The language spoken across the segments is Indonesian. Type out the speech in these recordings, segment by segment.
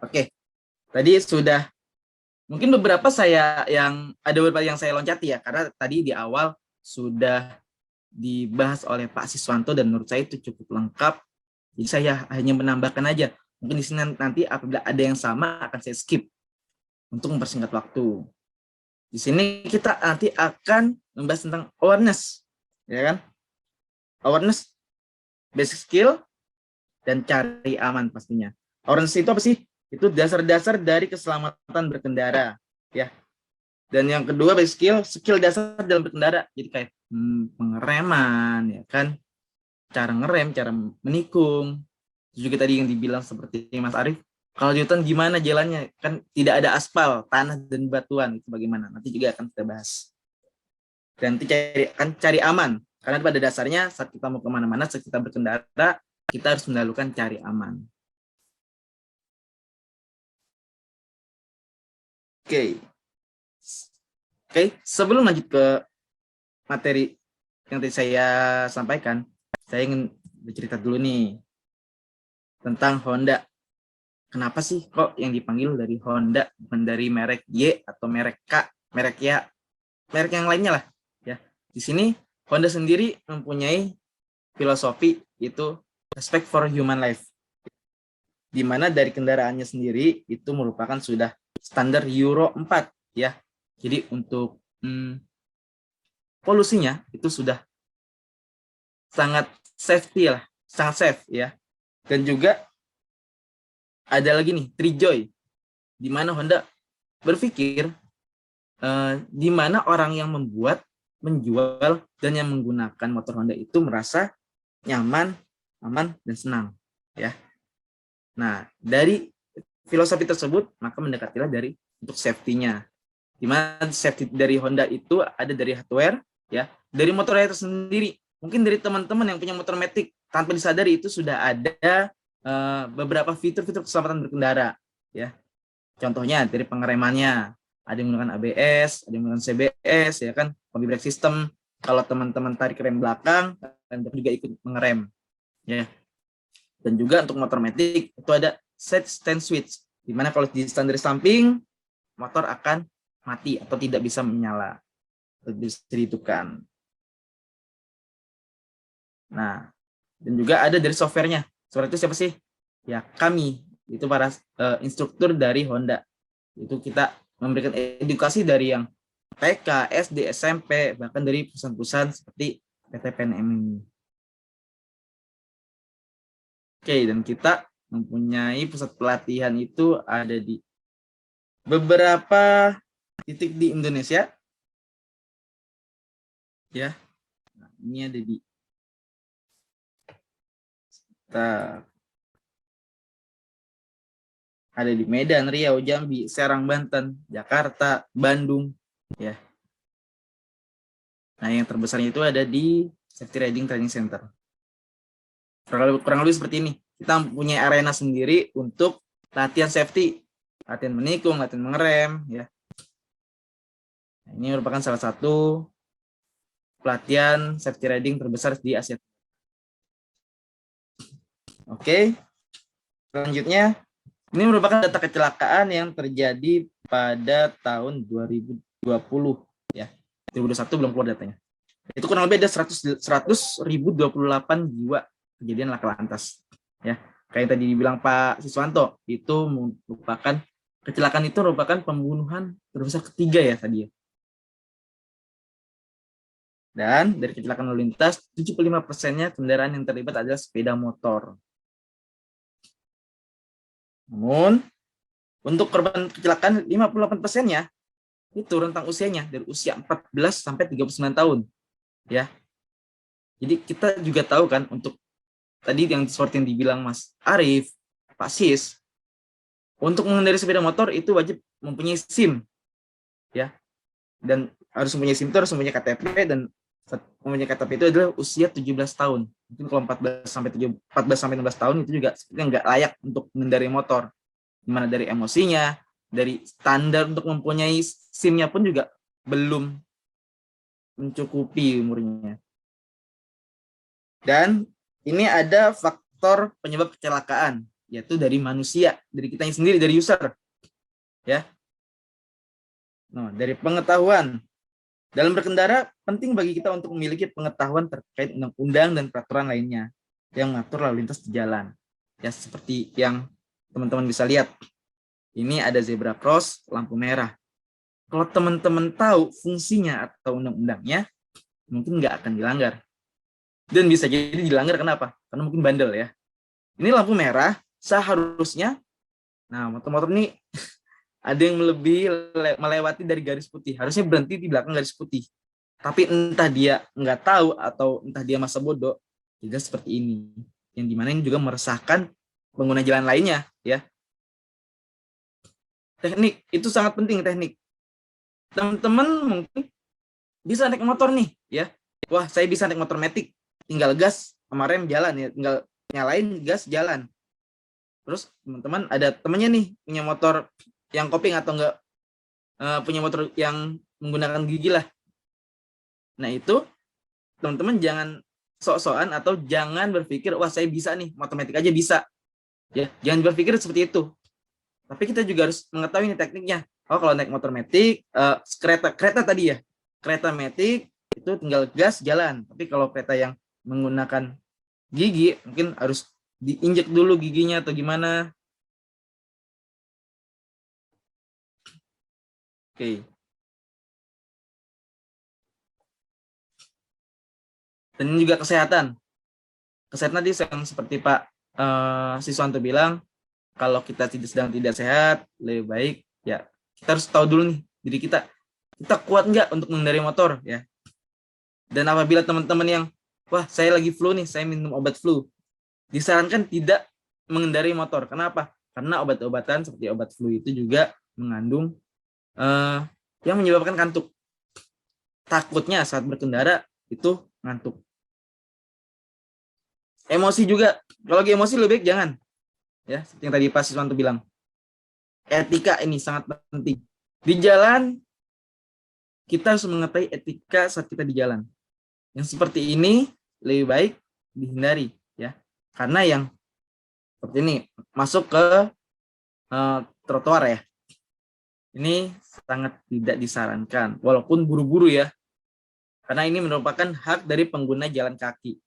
Oke, tadi sudah mungkin beberapa yang saya loncati ya, karena tadi di awal sudah dibahas oleh Pak Siswanto dan menurut saya itu cukup lengkap. Jadi saya hanya menambahkan aja. Mungkin di sini nanti apabila ada yang sama akan saya skip untuk mempersingkat waktu. Di sini kita nanti akan membahas tentang awareness, ya kan? Awareness, basic skill, dan cari aman pastinya. Awareness itu apa sih? Itu dasar-dasar dari keselamatan berkendara, ya. Dan yang kedua basic skill dasar dalam berkendara. Jadi kayak pengereman, ya kan? Cara ngerem, cara menikung. Juga tadi yang dibilang seperti Mas Arief, kalau di hutan gimana jalannya? Kan tidak ada aspal, tanah dan batuan, itu bagaimana? Nanti juga akan kita bahas. Dan nanti cari aman. Karena pada dasarnya saat kita mau kemana-mana, saat kita berkendara, kita harus melakukan cari aman. Oke, sebelum lanjut ke materi yang tadi saya sampaikan, saya ingin bercerita dulu nih tentang Honda. Kenapa sih kok yang dipanggil dari Honda, bukan dari merek Y atau merek K, merek Y, merek yang lainnya lah. Ya, di sini Honda sendiri mempunyai filosofi itu respect for human life, di mana dari kendaraannya sendiri itu merupakan sudah standar Euro 4 ya. Jadi untuk polusinya itu sudah sangat safety lah, sangat safe ya. Dan juga ada lagi nih Trijoy, di mana Honda berpikir di mana orang yang membuat, menjual, dan yang menggunakan motor Honda itu merasa nyaman, aman, dan senang ya. Nah, dari filosofi tersebut maka mendekatilah dari untuk safety-nya. Di mana safety dari Honda itu ada dari hardware ya, dari motornya itu sendiri. Mungkin dari teman-teman yang punya motor Matic tanpa disadari itu sudah ada beberapa fitur-fitur keselamatan berkendara ya. Contohnya dari pengeremannya, ada yang menggunakan ABS, ada yang menggunakan CBS ya kan, combi brake system. Kalau teman-teman tarik rem belakang, dan juga ikut mengerem ya. Dan juga untuk motor Matic itu ada set stand switch, di mana kalau di standar samping motor akan mati atau tidak bisa menyala, bisa dihidupkan. Nah, dan juga ada dari softwarenya. Software itu siapa sih? Ya kami, itu para instruktur dari Honda. Itu kita memberikan edukasi dari yang TK, SD, SMP, bahkan dari perusahaan-perusahaan seperti PT PNM ini. Oke, dan kita mempunyai pusat pelatihan itu ada di beberapa titik di Indonesia. Ya, nah, ini ada di ada di Medan, Riau, Jambi, Serang, Banten, Jakarta, Bandung, ya. Nah, yang terbesarnya itu ada di Safety Riding Training Center. Kurang lebih seperti ini. Kita mempunyai arena sendiri untuk latihan safety, latihan menikung, latihan mengerem, ya. Nah, ini merupakan salah satu pelatihan safety riding terbesar di Asia. Oke, selanjutnya ini merupakan data kecelakaan yang terjadi pada tahun 2020 ya. 2021 belum keluar datanya. Itu kurang lebih ada 100.028 jiwa kejadian laka lantas ya. Kayak tadi dibilang Pak Siswanto, itu merupakan kecelakaan itu merupakan pembunuhan terbesar ketiga ya tadi ya. Dan dari kecelakaan lalu lintas 75%-nya kendaraan yang terlibat adalah sepeda motor. Namun untuk korban kecelakaan 58%-nya itu rentang usianya dari usia 14 sampai 39 tahun. Ya. Jadi kita juga tahu kan untuk tadi yang seperti yang dibilang Mas Arief, Pak Sis, untuk mengendarai sepeda motor itu wajib mempunyai SIM. Ya. Dan harus mempunyai SIM itu harus mempunyai KTP, dan mempunyai KTP itu adalah usia 17 tahun. Mungkin kalau 14 sampai 16 tahun itu juga sepertinya nggak layak untuk mengendarai motor. Dimana dari emosinya, dari standar untuk mempunyai SIM-nya pun juga belum mencukupi umurnya. Dan ini ada faktor penyebab kecelakaan yaitu dari manusia, dari kita sendiri, dari user. Ya. Nah, dari pengetahuan. Dalam berkendara, penting bagi kita untuk memiliki pengetahuan terkait undang-undang dan peraturan lainnya yang mengatur lalu lintas di jalan. Ya, seperti yang teman-teman bisa lihat. Ini ada zebra cross, lampu merah. Kalau teman-teman tahu fungsinya atau undang-undangnya, mungkin nggak akan dilanggar. Dan bisa jadi dilanggar kenapa? Karena mungkin bandel ya. Ini lampu merah, seharusnya, nah motor-motor ini ada yang melewati dari garis putih. Harusnya berhenti di belakang garis putih. Tapi entah dia nggak tahu atau entah dia masa bodoh, juga seperti ini. Yang dimana ini juga meresahkan pengguna jalan lainnya. Ya. Teknik, itu sangat penting teknik. Teman-teman mungkin bisa naik motor nih. Ya. Wah, saya bisa naik motor matic. Tinggal gas sama rem jalan ya. Tinggal nyalain gas jalan. Terus teman-teman ada temannya nih punya motor yang kopling atau enggak punya motor yang menggunakan gigi lah. Nah itu teman-teman jangan sok-sokan atau jangan berpikir wah saya bisa nih motor matic aja bisa. Ya, jangan berpikir seperti itu. Tapi kita juga harus mengetahui nih tekniknya. Oh kalau naik motor matic, kereta tadi ya, kereta matic itu tinggal gas jalan. Tapi kalau kereta yang menggunakan gigi mungkin harus diinjek dulu giginya atau gimana. Oke. Dan ini juga kesehatan. Kesehatan tadi yang seperti Pak Siswanto bilang, kalau kita sedang tidak sehat, lebih baik ya kita harus tahu dulu nih diri kita kuat nggak untuk mengendarai motor ya. Dan apabila teman-teman yang wah saya lagi flu nih, saya minum obat flu, disarankan tidak mengendarai motor. Kenapa? Karena obat-obatan seperti obat flu itu juga mengandung yang menyebabkan kantuk. Takutnya saat berkendara itu ngantuk. Emosi juga, kalau lagi emosi lebih baik jangan. Ya, seperti yang tadi Pak Siswanto bilang. Etika ini sangat penting. Di jalan kita harus mengetahui etika saat kita di jalan. Yang seperti ini lebih baik dihindari ya. Karena yang seperti ini masuk ke trotoar ya. Ini sangat tidak disarankan walaupun buru-buru ya. Karena ini merupakan hak dari pengguna jalan kaki.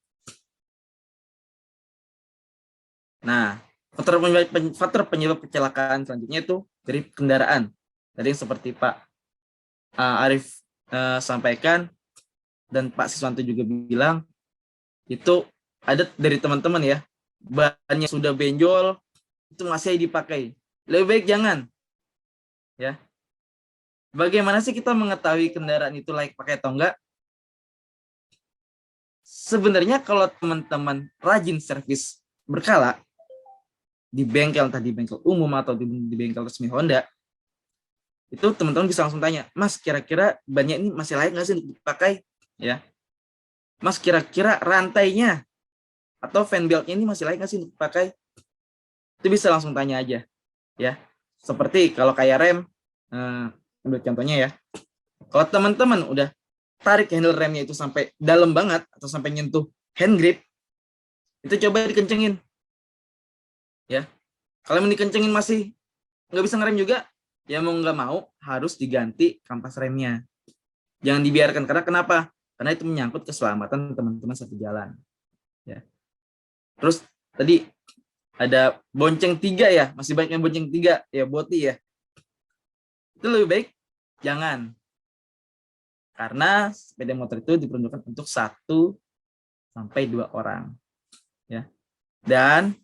Nah, faktor penyebab kecelakaan selanjutnya itu dari kendaraan. Tadi seperti Pak Arief sampaikan dan Pak Siswanto juga bilang, itu ada dari teman-teman ya, bannya sudah benjol, itu masih dipakai. Lebih baik jangan. Ya. Bagaimana sih kita mengetahui kendaraan itu layak pakai atau enggak? Sebenarnya kalau teman-teman rajin servis berkala, di bengkel, entah di bengkel umum atau di bengkel resmi Honda, itu teman-teman bisa langsung tanya, Mas kira-kira bannya ini masih layak nggak sih untuk dipakai? Ya, Mas kira-kira rantainya atau fan beltnya ini masih layak nggak sih untuk dipakai? Itu bisa langsung tanya aja, ya. Seperti kalau kayak rem, ambil contohnya ya. Kalau teman-teman udah tarik handle remnya itu sampai dalam banget atau sampai nyentuh hand grip, itu coba dikencengin. Ya, kalau dikencengin masih nggak bisa ngerem juga, ya mau nggak mau harus diganti kampas remnya. Jangan dibiarkan, karena kenapa? Karena itu menyangkut keselamatan teman-teman satu jalan. Ya. Terus tadi ada bonceng 3 ya, masih banyak yang bonceng 3 ya, boti ya. Itu lebih baik jangan. Karena sepeda motor itu diperuntukkan untuk 1 sampai 2 orang. Ya. Dan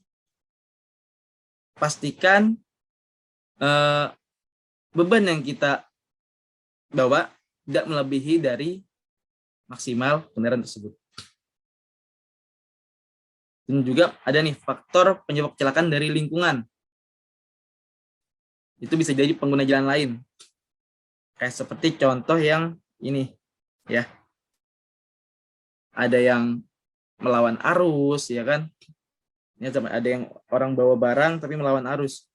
pastikan beban yang kita bawa tidak melebihi dari maksimal kendaraan tersebut. Dan juga ada nih faktor penyebab kecelakaan dari lingkungan. Itu bisa jadi pengguna jalan lain. Kayak seperti contoh yang ini ya. Ada yang melawan arus ya kan. Ini ada yang orang bawa barang tapi melawan arus.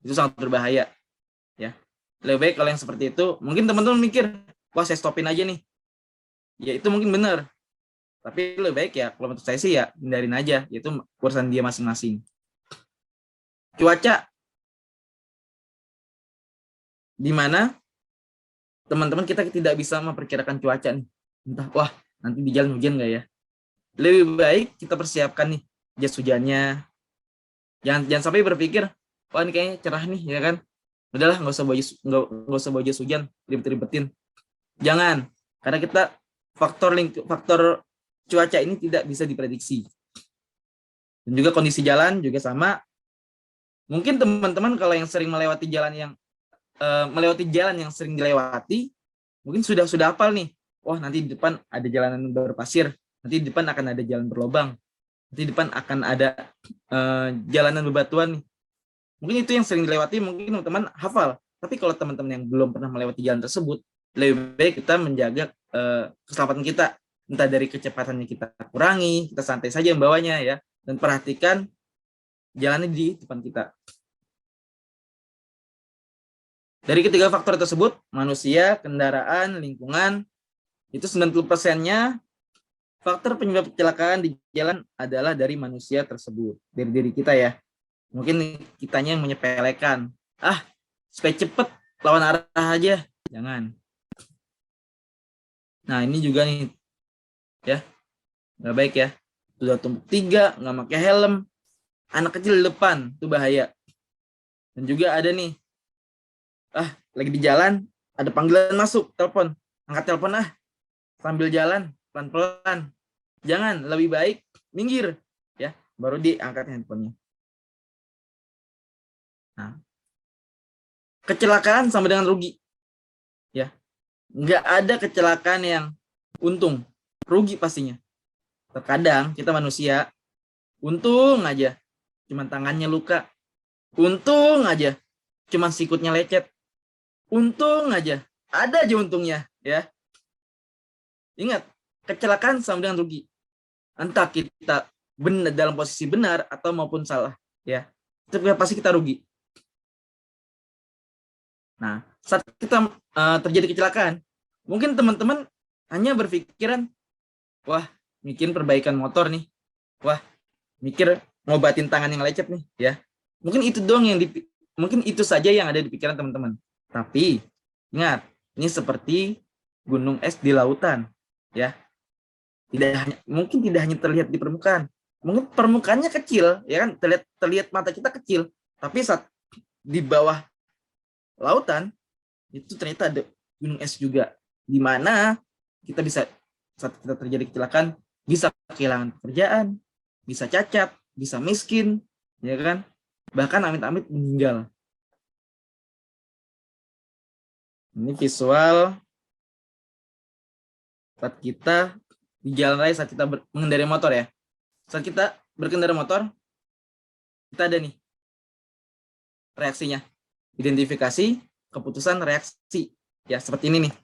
Itu sangat berbahaya ya. Lebih baik kalau yang seperti itu, mungkin teman-teman mikir, wah saya stopin aja nih. Ya itu mungkin benar. Tapi lebih baik ya, kalau menurut saya sih ya hindarin aja, itu urusan dia masing-masing. Cuaca, di mana teman-teman kita tidak bisa memperkirakan cuaca nih. Entah, wah nanti di jalan hujan nggak ya? Lebih baik kita persiapkan nih jas hujannya. Jangan sampai berpikir, wah ini kayaknya cerah nih, ya kan? Udahlah, nggak usah bawa jas hujan, ribet-ribetin. Jangan, karena kita faktor cuaca ini tidak bisa diprediksi. Dan juga kondisi jalan juga sama. Mungkin teman-teman kalau yang sering melewati jalan yang sering dilewati, mungkin sudah hafal nih. Wah, nanti di depan ada jalanan berpasir, nanti di depan akan ada jalan berlobang, nanti di depan akan ada jalanan bebatuan nih. Mungkin itu yang sering dilewati, mungkin teman-teman hafal. Tapi kalau teman-teman yang belum pernah melewati jalan tersebut, lebih baik kita menjaga keselamatan kita. Entah dari kecepatannya kita kurangi, kita santai saja membawanya ya, dan perhatikan jalannya di depan kita. Dari ketiga faktor tersebut, manusia, kendaraan, lingkungan, itu 90%-nya faktor penyebab kecelakaan di jalan adalah dari manusia tersebut, dari diri kita ya. Mungkin kitanya yang menyepelekan. Supaya cepet, lawan arah aja. Jangan. Nah, ini juga nih, ya, nggak baik ya. Sudah tumpuk 3, nggak pakai helm, anak kecil di depan, itu bahaya. Dan juga ada nih, lagi di jalan, ada panggilan masuk, telepon. Angkat telepon sambil jalan, pelan-pelan. Jangan, lebih baik minggir, ya, baru diangkat handphonenya. Nah, kecelakaan sama dengan rugi, ya. Nggak ada kecelakaan yang untung, rugi pastinya. Terkadang kita manusia, untung aja, cuman tangannya luka. Untung aja, cuman sikutnya lecet. Untung aja, ada aja untungnya, ya. Ingat, kecelakaan sama dengan rugi. Entah kita benar dalam posisi benar atau maupun salah, ya. Tapi pasti kita rugi. Nah, saat kita terjadi kecelakaan, mungkin teman-teman hanya berpikiran, wah, bikin perbaikan motor nih. Wah, mikir ngobatin tangan yang lecet nih, ya. Mungkin itu doang mungkin itu saja yang ada di pikiran teman-teman. Tapi ingat, ini seperti gunung es di lautan, ya. Mungkin tidak hanya terlihat di permukaan. Mungkin permukaannya kecil, ya kan? Terlihat mata kita kecil, tapi saat di bawah lautan itu ternyata ada gunung es juga, di mana kita bisa, saat kita terjadi kecelakaan, bisa kehilangan pekerjaan, bisa cacat, bisa miskin, ya kan? Bahkan amit-amit meninggal. Ini visual saat kita di jalan raya, saat kita mengendarai motor ya. Saat kita berkendara motor, kita ada nih reaksinya. Identifikasi, keputusan, reaksi. Ya, seperti ini nih.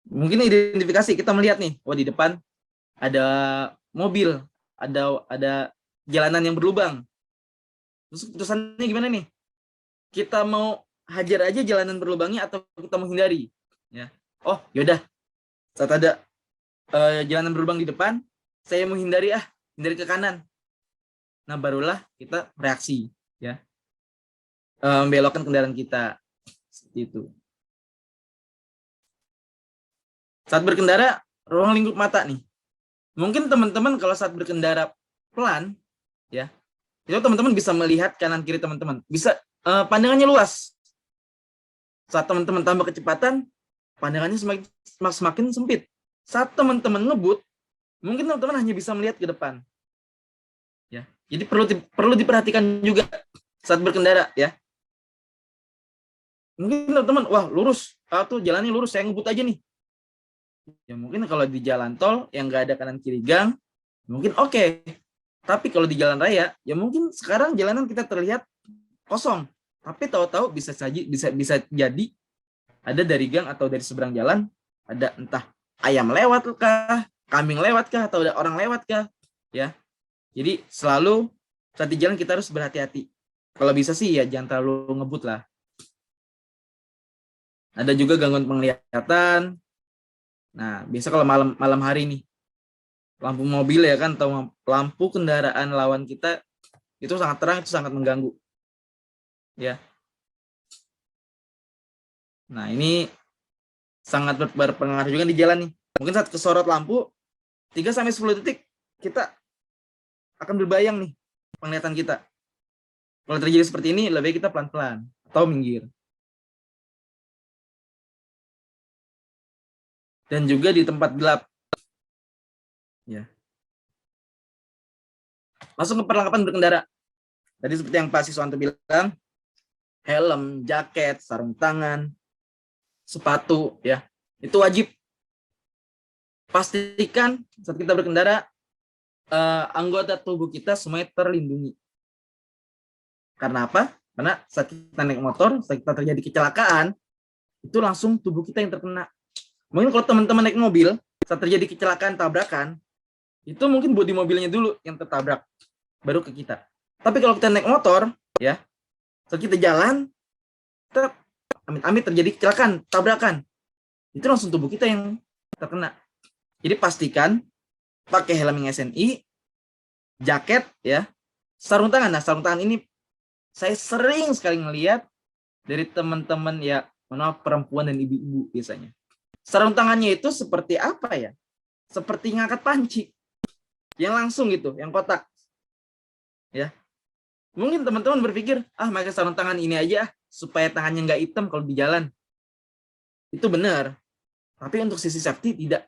Mungkin identifikasi, kita melihat nih, di depan ada mobil, ada jalanan yang berlubang. Terus keputusannya gimana nih? Kita mau hajar aja jalanan berlubangnya atau kita menghindari? Ya. Yaudah. Saat ada jalanan berlubang di depan, saya menghindari hindari ke kanan. Nah, barulah kita reaksi, ya. Membelokkan kendaraan kita. Seperti itu. Saat berkendara, ruang lingkup mata nih. Mungkin teman-teman kalau saat berkendara pelan, ya, itu teman-teman bisa melihat kanan kiri teman-teman. Bisa pandangannya luas. Saat teman-teman tambah kecepatan, pandangannya semakin sempit. Saat teman-teman ngebut, mungkin teman-teman hanya bisa melihat ke depan. Ya, jadi perlu diperhatikan juga saat berkendara, ya. Mungkin teman-teman, wah lurus, tuh jalannya lurus, saya ngebut aja nih. Ya mungkin kalau di jalan tol yang nggak ada kanan kiri gang, mungkin oke. Tapi kalau di jalan raya, ya mungkin sekarang jalanan kita terlihat kosong. Tapi tahu-tahu bisa jadi ada dari gang atau dari seberang jalan, ada entah ayam lewat kah, kambing lewat kah, atau ada orang lewat kah, ya. Jadi selalu saat di jalan kita harus berhati-hati. Kalau bisa sih ya jangan terlalu ngebut lah. Ada juga gangguan penglihatan. Nah, biasa kalau malam hari nih, lampu mobil ya kan, atau lampu kendaraan lawan kita itu sangat terang, itu sangat mengganggu. Ya. Nah, ini sangat berpengaruh juga di jalan nih. Mungkin saat kesorot lampu 3-10 detik kita akan berbayang nih penglihatan kita. Kalau terjadi seperti ini, lebih baik kita pelan-pelan atau minggir. Dan juga di tempat gelap. Ya. Langsung ke perlengkapan berkendara. Tadi seperti yang Pak Siswanto bilang, helm, jaket, sarung tangan, sepatu, ya, itu wajib. Pastikan saat kita berkendara, anggota tubuh kita semuanya terlindungi. Karena apa? Karena saat kita naik motor, saat kita terjadi kecelakaan, itu langsung tubuh kita yang terkena. Mungkin kalau teman-teman naik mobil, saat terjadi kecelakaan, tabrakan, itu mungkin bodi mobilnya dulu yang tertabrak, baru ke kita. Tapi kalau kita naik motor, ya, saat kita jalan, kita amit-amit terjadi kecelakaan, tabrakan, itu langsung tubuh kita yang terkena. Jadi pastikan pakai helm yang SNI, jaket, ya, sarung tangan. Nah, sarung tangan ini saya sering sekali ngelihat dari teman-teman ya, perempuan dan ibu-ibu biasanya. Sarung tangannya itu seperti apa ya? Seperti ngangkat panci. Yang langsung gitu, yang kotak. Ya. Mungkin teman-teman berpikir, pakai sarung tangan ini aja supaya tangannya nggak hitam kalau di jalan. Itu benar. Tapi untuk sisi safety tidak.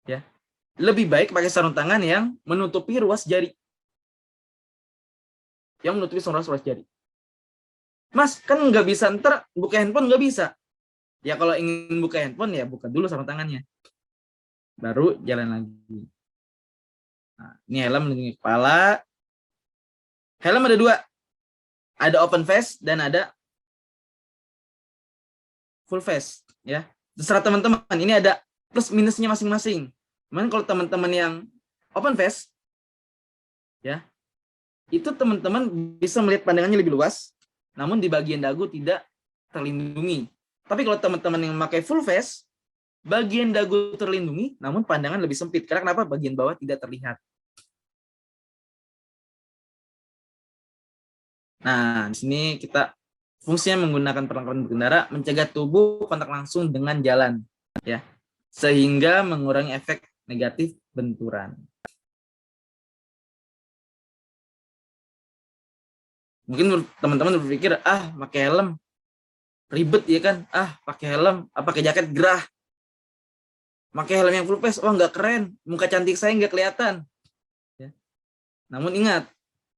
Ya. Lebih baik pakai sarung tangan yang menutupi ruas jari. Yang menutupi ruas jari. Mas, kan nggak bisa, ntar buka handphone nggak bisa. Ya kalau ingin buka handphone, ya buka dulu sarung tangannya. Baru jalan lagi. Nah, ini helm melindungi kepala. Helm ada 2. Ada open face dan ada full face. Ya. Terserah teman-teman. Ini ada plus minusnya masing-masing. Cuman kalau teman-teman yang open face, ya, itu teman-teman bisa melihat pandangannya lebih luas, namun di bagian dagu tidak terlindungi. Tapi kalau teman-teman yang memakai full face, bagian dagu terlindungi, namun pandangan lebih sempit. Karena kenapa? Bagian bawah tidak terlihat. Nah, di sini kita fungsinya menggunakan perlengkapan berkendara mencegah tubuh kontak langsung dengan jalan, ya, sehingga mengurangi efek negatif benturan. Mungkin teman-teman berpikir, pakai helm ribet ya kan, pakai helm, pakai jaket gerah, pakai helm yang full face, nggak keren, muka cantik saya nggak kelihatan. Ya. Namun ingat,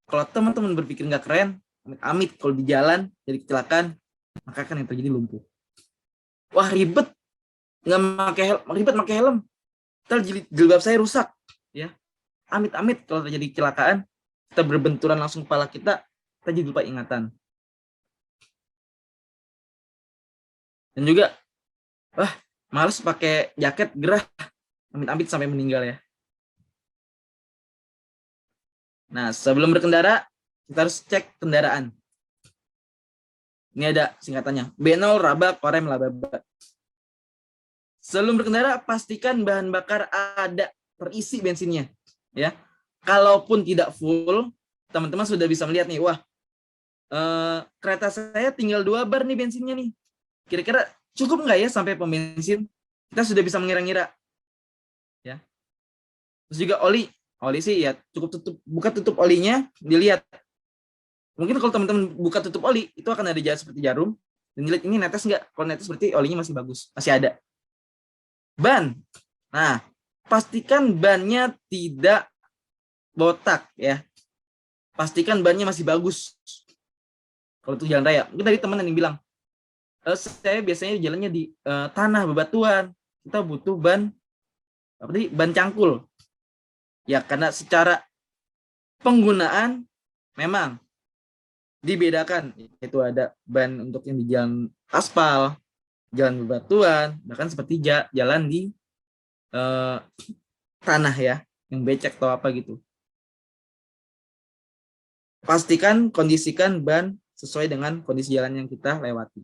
kalau teman-teman berpikir nggak keren, amit kalau di jalan jadi kecelakaan, maka kan yang terjadi lumpuh. Wah ribet, nggak pakai helm, ribet pakai helm, ntar jilbab saya rusak, ya. Amit-amit kalau terjadi kecelakaan, kita berbenturan langsung kepala kita jadi lupa ingatan. Dan juga, males pakai jaket gerah, amit-amit sampai meninggal ya. Nah, sebelum berkendara, kita harus cek kendaraan. Ini ada singkatannya, B0, raba, korem, laba-laba. Sebelum berkendara, pastikan bahan bakar ada, terisi bensinnya. Ya, kalaupun tidak full, teman-teman sudah bisa melihat nih, kereta saya tinggal 2 bar nih bensinnya nih. Kira-kira cukup nggak ya sampai pom bensin? Kita sudah bisa mengira-ngira. Ya. Terus juga oli sih ya cukup buka tutup olinya, dilihat. Mungkin kalau teman-teman buka tutup oli, itu akan ada seperti jarum. Dan dilihat ini netes nggak? Kalau netes berarti olinya masih bagus, masih ada. Ban. Nah, pastikan bannya tidak botak ya. Pastikan bannya masih bagus. Kalau itu jalan raya, mungkin tadi teman yang bilang, saya biasanya jalannya di tanah bebatuan, kita butuh ban cangkul. Ya karena secara penggunaan memang dibedakan, itu ada ban untuk yang di jalan aspal, jalan bebatuan, bahkan seperti jalan di tanah ya, yang becek atau apa gitu. Pastikan kondisikan ban sesuai dengan kondisi jalan yang kita lewati.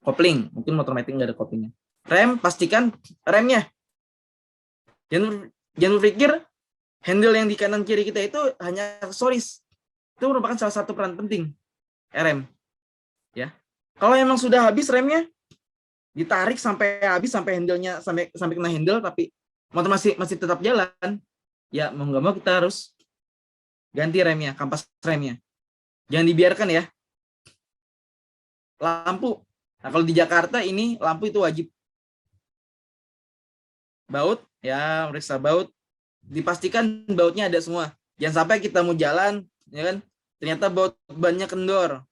Kopling, mungkin motor metik nggak ada koplingnya. Rem, pastikan remnya. Jangan berpikir Handle yang di kanan kiri kita itu hanya aksesoris. Itu merupakan salah satu peran penting rem. Ya. Kalau emang sudah habis remnya, ditarik sampai habis, sampai handle-nya sampai kena handle, tapi motor masih tetap jalan, ya mau nggak mau kita harus ganti remnya, kampas remnya. Jangan dibiarkan ya. Lampu. Nah, kalau di Jakarta ini lampu itu wajib. Baut, ya meriksa baut. Dipastikan bautnya ada semua. Jangan sampai kita mau jalan, ya kan? Ternyata baut bannya kendor.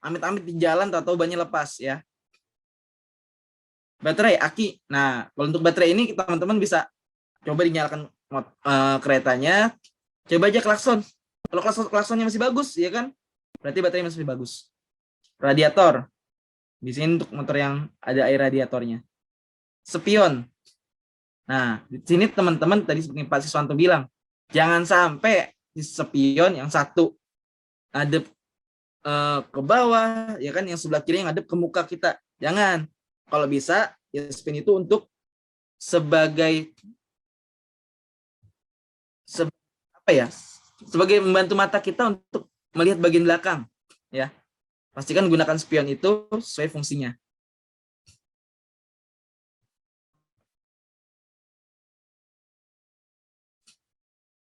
Amit-amit di jalan atau bannya lepas ya. Baterai, aki. Nah, kalau untuk baterai ini teman-teman bisa coba dinyalakan keretanya. Coba aja klakson. Kalau klaksonnya masih bagus, ya kan? Berarti baterai masih bagus. Radiator. Di sini untuk motor yang ada air radiatornya. Spion. Nah, di sini teman-teman tadi seperti Pak Siswanto bilang, jangan sampai di spion yang satu ngadep ke bawah, ya kan, yang sebelah kiri yang ngadep ke muka kita. Jangan. Kalau bisa, ya spion itu untuk sebagai apa ya? Sebagai membantu mata kita untuk melihat bagian belakang, ya. Pastikan gunakan spion itu sesuai fungsinya.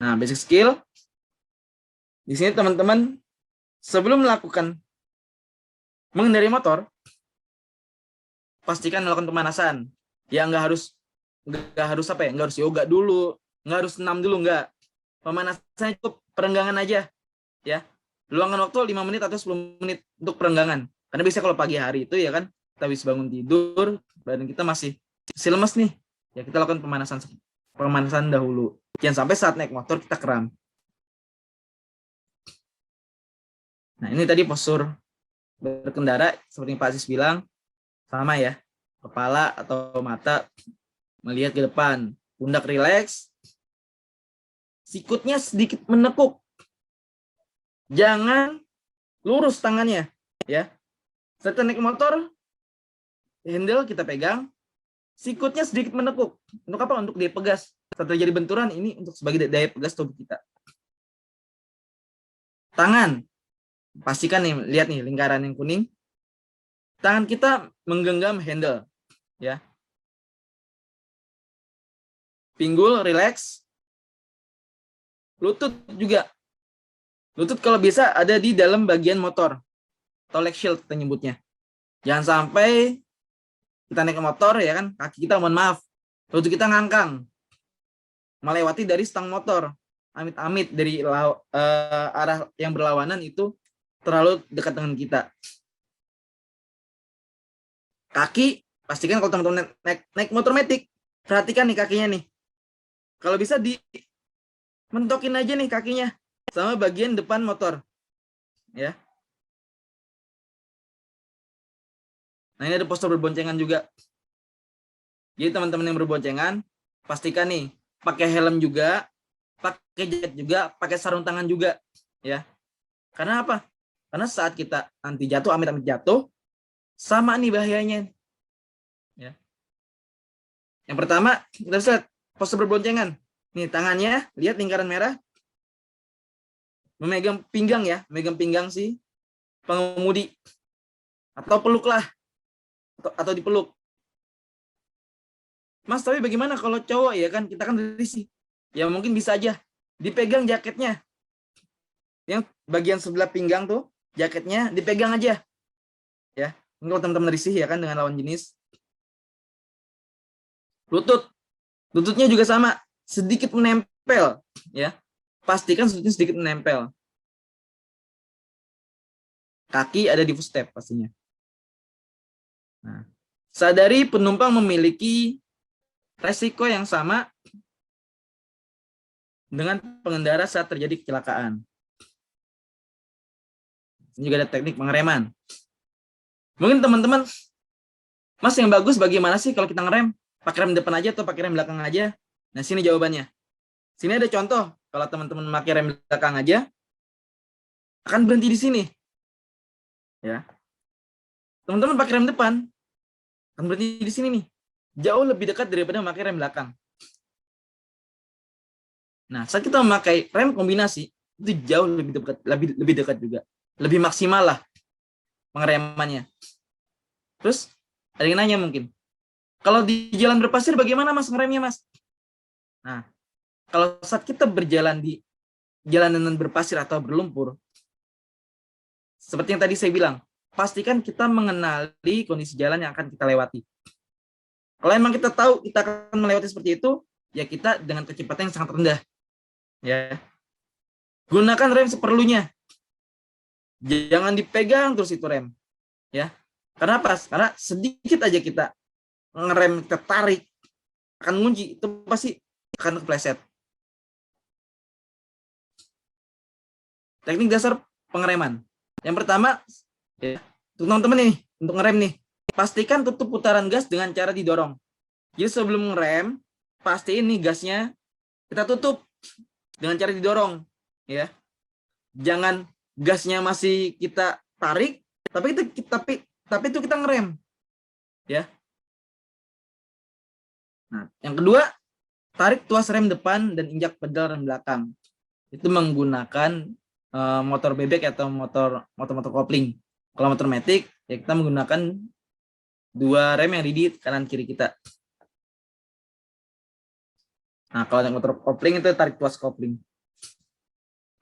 Nah, basic skill. Di sini teman-teman sebelum melakukan mengendarai motor, pastikan melakukan pemanasan. Ya nggak harus apa ya? Nggak harus yoga dulu, nggak harus senam dulu, nggak. Pemanasan cukup perenggangan aja, ya. Luangkan waktu 5 menit atau 10 menit untuk perenggangan. Karena biasanya kalau pagi hari itu ya kan, kita habis bangun tidur, badan kita masih lemes nih. Ya kita lakukan pemanasan dahulu. Jangan sampai saat naik motor kita kram. Nah, ini tadi postur berkendara seperti Pak Aziz bilang, sama ya. Kepala atau mata melihat ke depan, pundak rileks, sikutnya sedikit menekuk. Jangan lurus tangannya, ya. Saat naik motor, handle kita pegang, sikutnya sedikit menekuk. Untuk apa? Untuk dia pegas. Saat terjadi benturan, ini untuk sebagai daya pegas tubuh kita. Tangan, pastikan nih, lihat nih lingkaran yang kuning. Tangan kita menggenggam handle, ya. Pinggul rileks. Lutut juga. Lutut kalau bisa ada di dalam bagian motor atau leg shield kita nyebutnya. Jangan sampai kita naik ke motor ya kan, kaki kita mohon maaf, lutut kita ngangkang melewati dari stang motor. Amit-amit dari arah yang berlawanan itu terlalu dekat dengan kita. Kaki, pastikan kalau teman-teman naik motor metik, perhatikan nih kakinya nih. Kalau bisa mentokin aja nih kakinya sama bagian depan motor. Ya. Nah, ini ada postur berboncengan juga. Jadi teman-teman yang berboncengan, pastikan nih pakai helm juga, pakai jaket juga, pakai sarung tangan juga, ya. Karena apa? Karena saat kita nanti jatuh, amit-amit jatuh, sama nih bahayanya. Ya. Yang pertama, kita lihat postur berboncengan. Nih tangannya, lihat lingkaran merah, memegang pinggang ya, memegang pinggang si pengemudi, atau peluklah, atau dipeluk. Mas, tapi bagaimana kalau cowok ya kan, kita kan risih. Ya mungkin bisa aja dipegang jaketnya. Yang bagian sebelah pinggang tuh, jaketnya dipegang aja. Ya, kalau teman-teman risih ya kan dengan lawan jenis. Lututnya juga sama, sedikit menempel ya. Pastikan lututnya sedikit menempel. Kaki ada di footstep pastinya. Nah, sadari penumpang memiliki resiko yang sama dengan pengendara saat terjadi kecelakaan. Ini juga ada teknik pengereman. Mungkin teman-teman, Mas, yang bagus bagaimana sih kalau kita ngerem? Pakai rem depan aja atau pakai rem belakang aja? Nah, sini jawabannya. Sini ada contoh. Kalau teman-teman pakai rem belakang aja, akan berhenti di sini. Ya. Teman-teman pakai rem depan, akan berhenti di sini nih. Jauh lebih dekat daripada memakai rem belakang. Nah, saat kita memakai rem kombinasi itu jauh lebih dekat juga, lebih maksimal lah pengeremannya. Terus ada yang nanya mungkin, kalau di jalan berpasir bagaimana mas ngeremnya mas? Nah, kalau saat kita berjalan di jalanan berpasir atau berlumpur, seperti yang tadi saya bilang, pastikan kita mengenali kondisi jalan yang akan kita lewati. Kalau emang kita tahu kita akan melewati seperti itu, ya kita dengan kecepatan yang sangat rendah. Ya, gunakan rem seperlunya. Jangan dipegang terus itu rem. Ya, karena apa? Karena sedikit aja kita ngerem, kita tarik, akan ngunci, itu pasti akan kepleset. Teknik dasar pengereman. Yang pertama, ya, untuk teman-teman nih, untuk ngerem nih, pastikan tutup putaran gas dengan cara didorong. Jadi sebelum ngerem, pastiin nih gasnya kita tutup dengan cara didorong, ya. Jangan gasnya masih kita tarik, tapi itu kita ngerem, ya. Nah, yang kedua, tarik tuas rem depan dan injak pedal rem belakang. Itu menggunakan motor bebek atau motor kopling. Kalau motor matic, ya kita menggunakan dua rem yang di kanan kiri kita. Nah, kalau yang motor kopling itu tarik tuas kopling.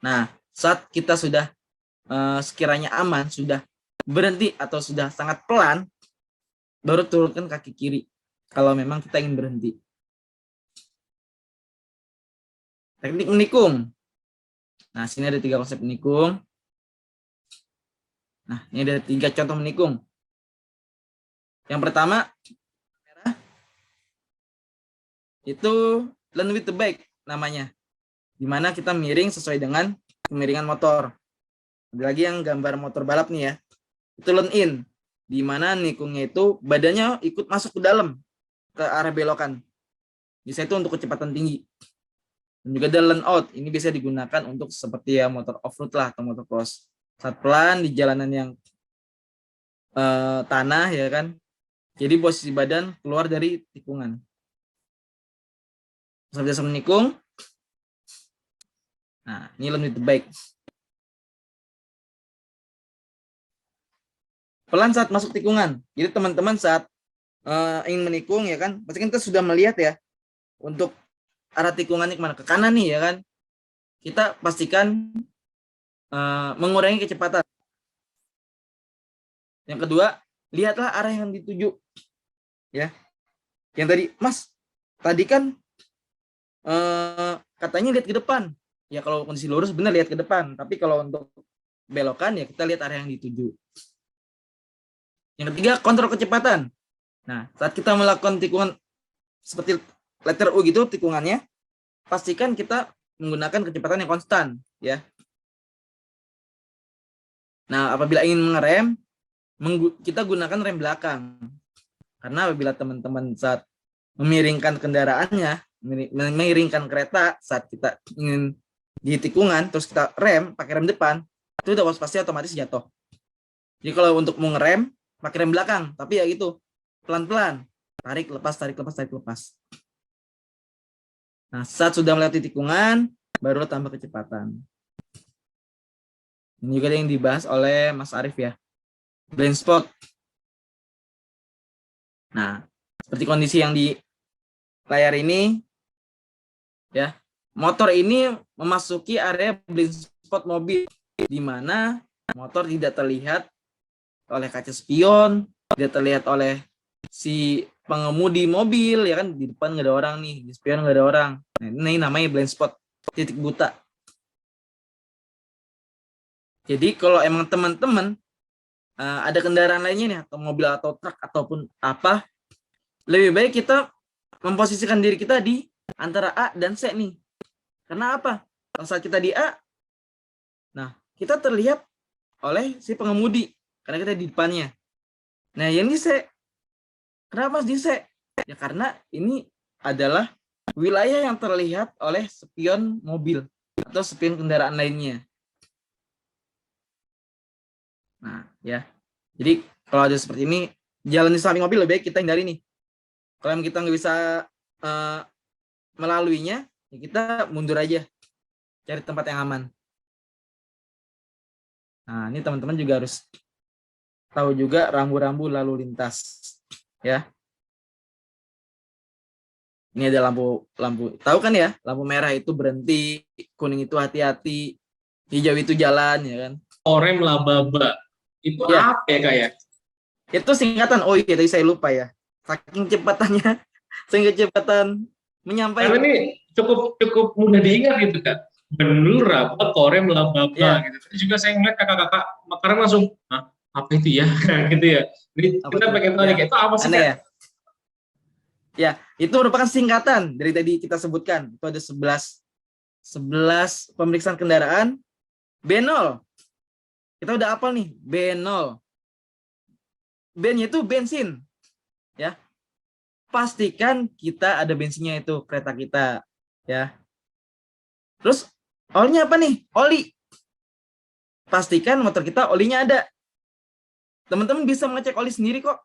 Nah, saat kita sudah sekiranya aman, sudah berhenti atau sudah sangat pelan, baru turunkan kaki kiri kalau memang kita ingin berhenti. Teknik menikung. Nah, sini ada 3 konsep menikung. Nah, ini ada 3 contoh menikung. Yang pertama, itu lean with the bike namanya. Dimana kita miring sesuai dengan kemiringan motor. Ada lagi yang gambar motor balap nih ya. Itu lean in. Dimana nikungnya itu badannya ikut masuk ke dalam, ke arah belokan. Bisa itu untuk kecepatan tinggi. Dan juga ada lean out. Ini bisa digunakan untuk seperti ya motor off-road lah atau motor cross. Saat pelan di jalanan yang tanah ya kan. Jadi posisi badan keluar dari tikungan. Sampai menikung. Nah, ini lean with the bike. Pelan saat masuk tikungan. Jadi teman-teman saat ingin menikung ya kan, pasti kita sudah melihat ya untuk arah tikungannya kemana, ke kanan nih ya kan. Kita pastikan mengurangi kecepatan. Yang kedua, lihatlah arah yang dituju. Ya. Yang tadi, Mas, tadi kan katanya lihat ke depan. Ya kalau kondisi lurus benar lihat ke depan, tapi kalau untuk belokan ya kita lihat arah yang dituju. Yang ketiga, kontrol kecepatan. Nah, saat kita melakukan tikungan seperti letter U gitu tikungannya, pastikan kita menggunakan kecepatan yang konstan, ya. Nah, apabila ingin mengerem, kita gunakan rem belakang. Karena apabila teman-teman saat memiringkan kendaraannya, mengiringkan kereta saat kita ingin di tikungan, terus kita rem pakai rem depan, itu udah pasti otomatis jatuh. Jadi kalau untuk mau ngerem, pakai rem belakang, tapi ya gitu, pelan-pelan, tarik lepas, tarik lepas, tarik lepas. Nah, saat sudah melewati tikungan, baru tambah kecepatan. Ini juga yang dibahas oleh Mas Arief ya, blind spot. Nah, seperti kondisi yang di layar ini, ya, motor ini memasuki area blind spot mobil, di mana motor tidak terlihat oleh kaca spion, tidak terlihat oleh si pengemudi mobil, ya kan, di depan nggak ada orang nih, di spion nggak ada orang. Nah, ini namanya blind spot, titik buta. Jadi kalau emang teman-teman ada kendaraan lainnya nih, atau mobil atau truk ataupun apa, lebih baik kita memposisikan diri kita di antara A dan C nih. Karena apa? Kalau saat kita di A, nah kita terlihat oleh si pengemudi karena kita di depannya. Nah yang di C, kenapa di C? Ya karena ini adalah wilayah yang terlihat oleh spion mobil atau spion kendaraan lainnya. Nah ya, jadi kalau ada seperti ini, jalan di samping mobil lebih baik kita hindari nih. Kalau kita nggak bisa melaluinya, ya kita mundur aja, cari tempat yang aman. Nah, ini teman-teman juga harus tahu juga rambu-rambu lalu lintas, ya. Ini ada lampu, tahu kan ya? Lampu merah itu berhenti, kuning itu hati-hati, hijau itu jalan, ya kan? Korem laba-laba. Itu Ya, apa ya, Kak ya? itu singkatan. Oh iya, tadi saya lupa ya. Saking cepatannya, saking kecepatan Karena menyampaikan. ini cukup mudah diingat gitu, Kak. Benul, raba, korem, laba-laba Ya, gitu. Tadi juga saya ngeliat kakak-kakak makanan langsung, "Hah, apa itu ya?" gitu ya. Jadi apa kita tuh? pengen tahu nih, Ya, Kak, itu apa sih, aneh Kak? ya. Ya, itu merupakan singkatan dari tadi kita sebutkan. Itu ada 11 pemeriksaan kendaraan. B0. Kita udah apal nih, B0. B-nya itu bensin. Ya. Pastikan kita ada bensinnya itu kereta kita, ya. Terus olinya apa nih? Oli. Pastikan motor kita olinya ada. Teman-teman bisa mengecek oli sendiri kok.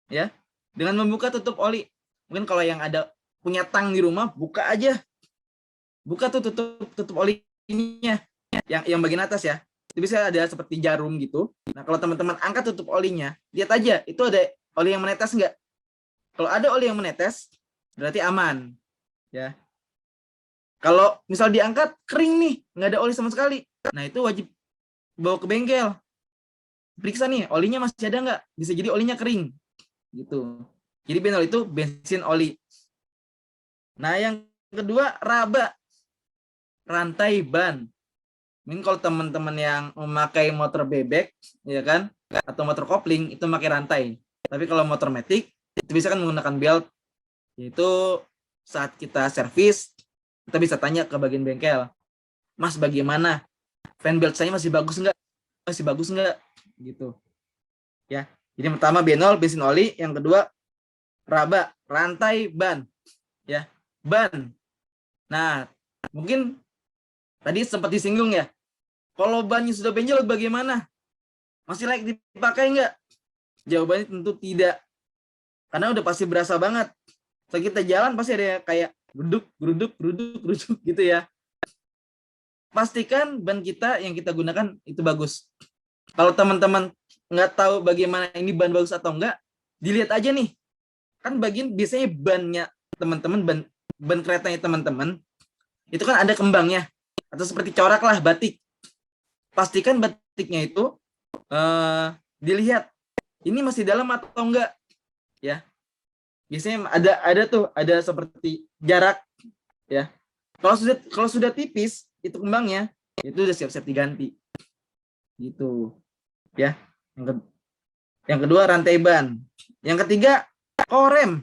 Ya. Dengan membuka tutup oli. Mungkin kalau yang ada punya tang di rumah, buka aja. Buka tuh tutup olinya. Yang bagian atas ya. Itu bisa ada seperti jarum gitu. Nah, kalau teman-teman angkat tutup olinya, lihat aja itu ada oli yang menetes enggak? Kalau ada oli yang menetes, berarti aman. Ya. Kalau misal diangkat kering nih, nggak ada oli sama sekali. Nah, itu wajib bawa ke bengkel. Periksa nih, olinya masih ada nggak? Bisa jadi olinya kering. Gitu. Jadi benol itu bensin oli. Nah, yang kedua raba, rantai ban. Mungkin kalau teman-teman yang memakai motor bebek, ya kan, atau motor kopling itu pakai rantai. Tapi kalau motor matic itu bisa kan menggunakan belt. Yaitu saat kita servis, kita bisa tanya ke bagian bengkel, Mas, bagaimana? Fan belt saya masih bagus nggak? Masih bagus nggak? Gitu. Ya. Jadi pertama benol, bensin oli. Yang kedua raba, rantai ban. Ya, ban. Nah, mungkin tadi sempat disinggung ya. Kalau bannya sudah benjol bagaimana? Masih layak dipakai nggak? Jawabannya tentu tidak. Karena udah pasti berasa banget. Saat kita jalan pasti ada kayak geruduk gitu ya. Pastikan ban kita yang kita gunakan itu bagus. Kalau teman-teman nggak tahu bagaimana ini ban bagus atau enggak, dilihat aja nih. Kan bagian biasanya bannya teman-teman, ban keretanya teman-teman, itu kan ada kembangnya. Atau seperti corak lah, batik. Pastikan batiknya itu dilihat ini masih dalam atau enggak, ya. Biasanya ada seperti jarak, ya. Kalau sudah tipis itu kembangnya, itu udah siap-siap diganti. Gitu, ya. Yang kedua rantai ban. Yang ketiga korem.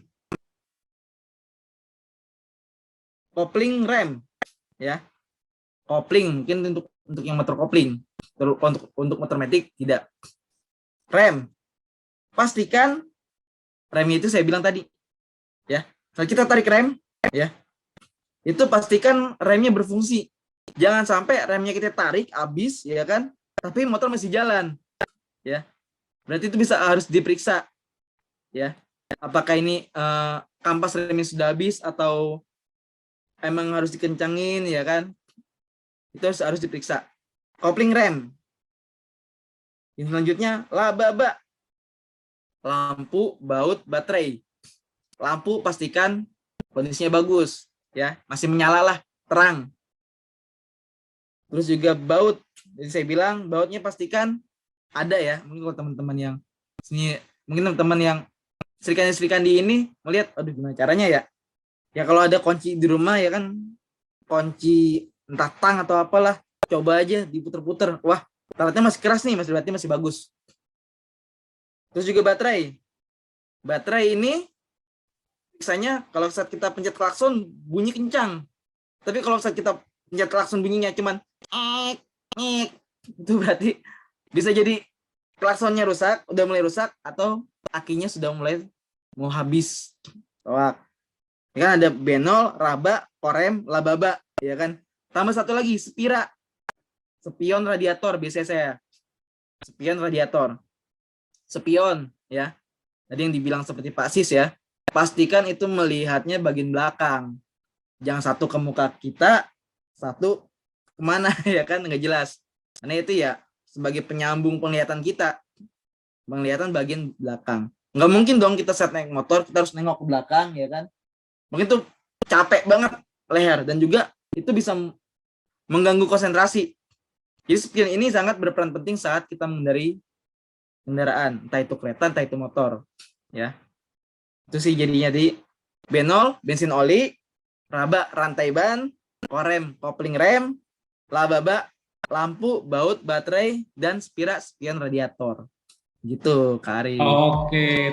Kopling rem, ya. Kopling mungkin untuk yang motor kopling. Untuk motor matic tidak. Rem. Pastikan remnya itu saya bilang tadi, ya. Kalau kita tarik rem, ya. Itu pastikan remnya berfungsi. Jangan sampai remnya kita tarik habis, ya kan? Tapi motor masih jalan, ya. Berarti itu harus diperiksa, ya. Apakah ini kampas remnya sudah habis atau emang harus dikencangin, ya kan? Itu harus diperiksa. Kopling rem. Yang selanjutnya laba-laba. Lampu, baut, baterai. Lampu pastikan kondisinya bagus, ya, masih menyala lah, terang. Terus juga baut. Jadi saya bilang bautnya pastikan ada ya. Mungkin kalau teman-teman yang sini, mungkin teman-teman yang serikan di ini melihat, aduh gimana caranya ya? Ya kalau ada kunci di rumah ya kan, kunci entah tang atau apalah, coba aja diputer-puter. Wah, ternyata masih keras nih, berarti masih bagus. Terus juga baterai. Baterai ini biasanya kalau saat kita pencet klakson bunyi kencang. Tapi kalau saat kita pencet klakson bunyinya cuman itu berarti bisa jadi klaksonnya rusak, udah mulai rusak, atau akinya sudah mulai mau habis. Wah, ya kan ada benol, raba, korem, lababa, ya kan. Tambah satu lagi, spira, spion radiator biasanya saya. Spion radiator. Spion, ya. Tadi yang dibilang seperti Pak Sis ya. Pastikan itu melihatnya bagian belakang. Jangan satu ke muka kita, satu kemana ya kan, nggak jelas. Karena itu ya sebagai penyambung penglihatan kita, penglihatan bagian belakang. Nggak mungkin dong kita saat naik motor kita harus nengok ke belakang ya kan. Mungkin tuh capek banget leher dan juga itu bisa mengganggu konsentrasi. Jadi spion ini sangat berperan penting saat kita mengendarai kendaraan, entah itu kereta, entah itu motor, ya. Itu sih jadinya di benol, bensin oli, raba rantai ban, korem, kopling rem, lababa, lampu, baut, baterai, dan spion radiator. Gitu, Kak Ari. Oke.